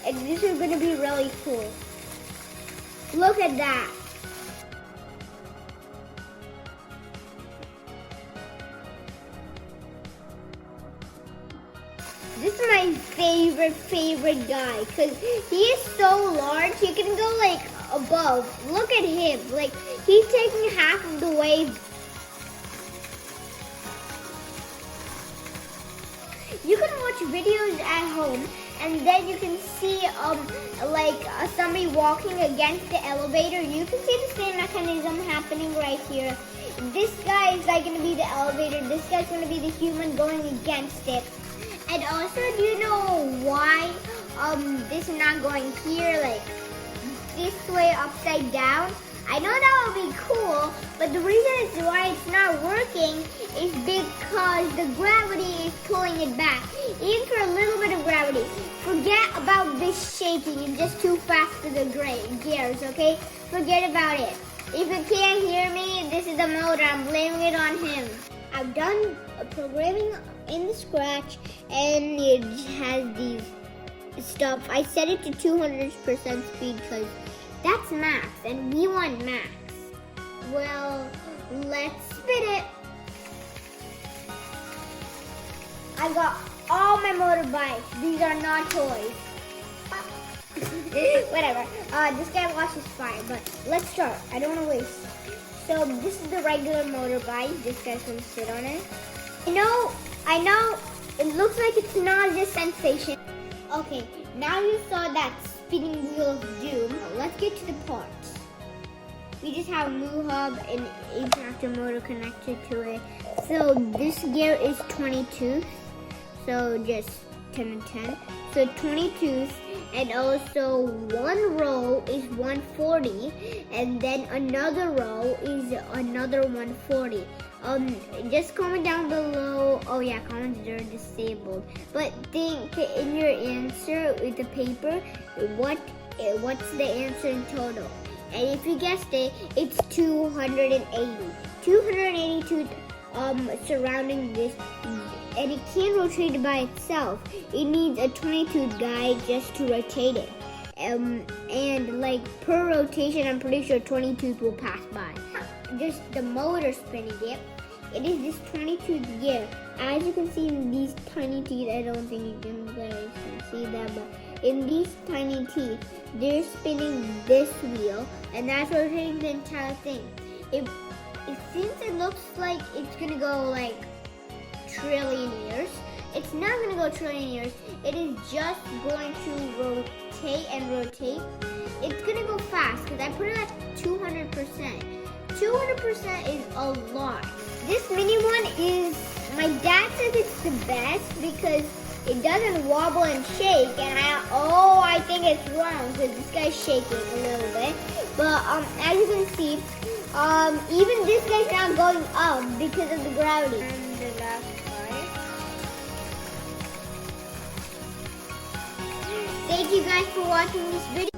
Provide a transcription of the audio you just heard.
and this is gonna be really cool. Look at that. This is my favorite guy because he is so large. He can go like above. Look at him. Like he's taking half of the way. You can watch videos at home and then you can see somebody walking against the elevator. You can see the same mechanism happening right here. This guy is like going to be the elevator. This guy's going to be the human going against it. And also, do you know why this is not going here, like this way upside down? I know that would be cool, but the reason is why it's not working is because the gravity is pulling it back. Even for a little bit of gravity. Forget about this shaking and just too fast to the gears, okay? Forget about it. If you can't hear me, this is the motor. I'm blaming it on him. I've done programming in the Scratch and it has these stuff. I set it to 200% speed because that's max and we want max. Well, let's spin it. I got all my motorbikes. These are not toys. Whatever. This guy washes fire, but let's start. I don't want to waste. So this is the regular motorbike. This guy's gonna sit on it. I know, it looks like it's not a sensation. Okay, now you saw that spinning wheel of doom. Let's get to the parts. We just have a move hub and interactive motor connected to it. So this gear is 22, so just 10 and 10. So 22s, and also one row is 140, and then another row is another 140. Just comment down below. Oh yeah, comments are disabled. But think in your answer with the paper, what's the answer in total? And if you guessed it, it's 280. 282 surrounding this, and it can't rotate it by itself. It needs a 22 guide just to rotate it. And like per rotation, I'm pretty sure 22s will pass by. Just the motor spinning it. It is this 22 gear. As you can see in these tiny teeth, I don't think you guys can see that, but in these tiny teeth, they're spinning this wheel, and that's rotating the entire thing. Since it looks like it's gonna go like trillion years, it's not gonna go trillion years. It is just going to rotate and rotate. It's gonna go fast because I put it at 200%. 200% is a lot. This mini one is, my dad says it's the best because it doesn't wobble and shake, and I think it's wrong because this guy's shaking a little bit. But as you can see, even this guy's not going up because of the gravity. And the last part. Thank you guys for watching this video.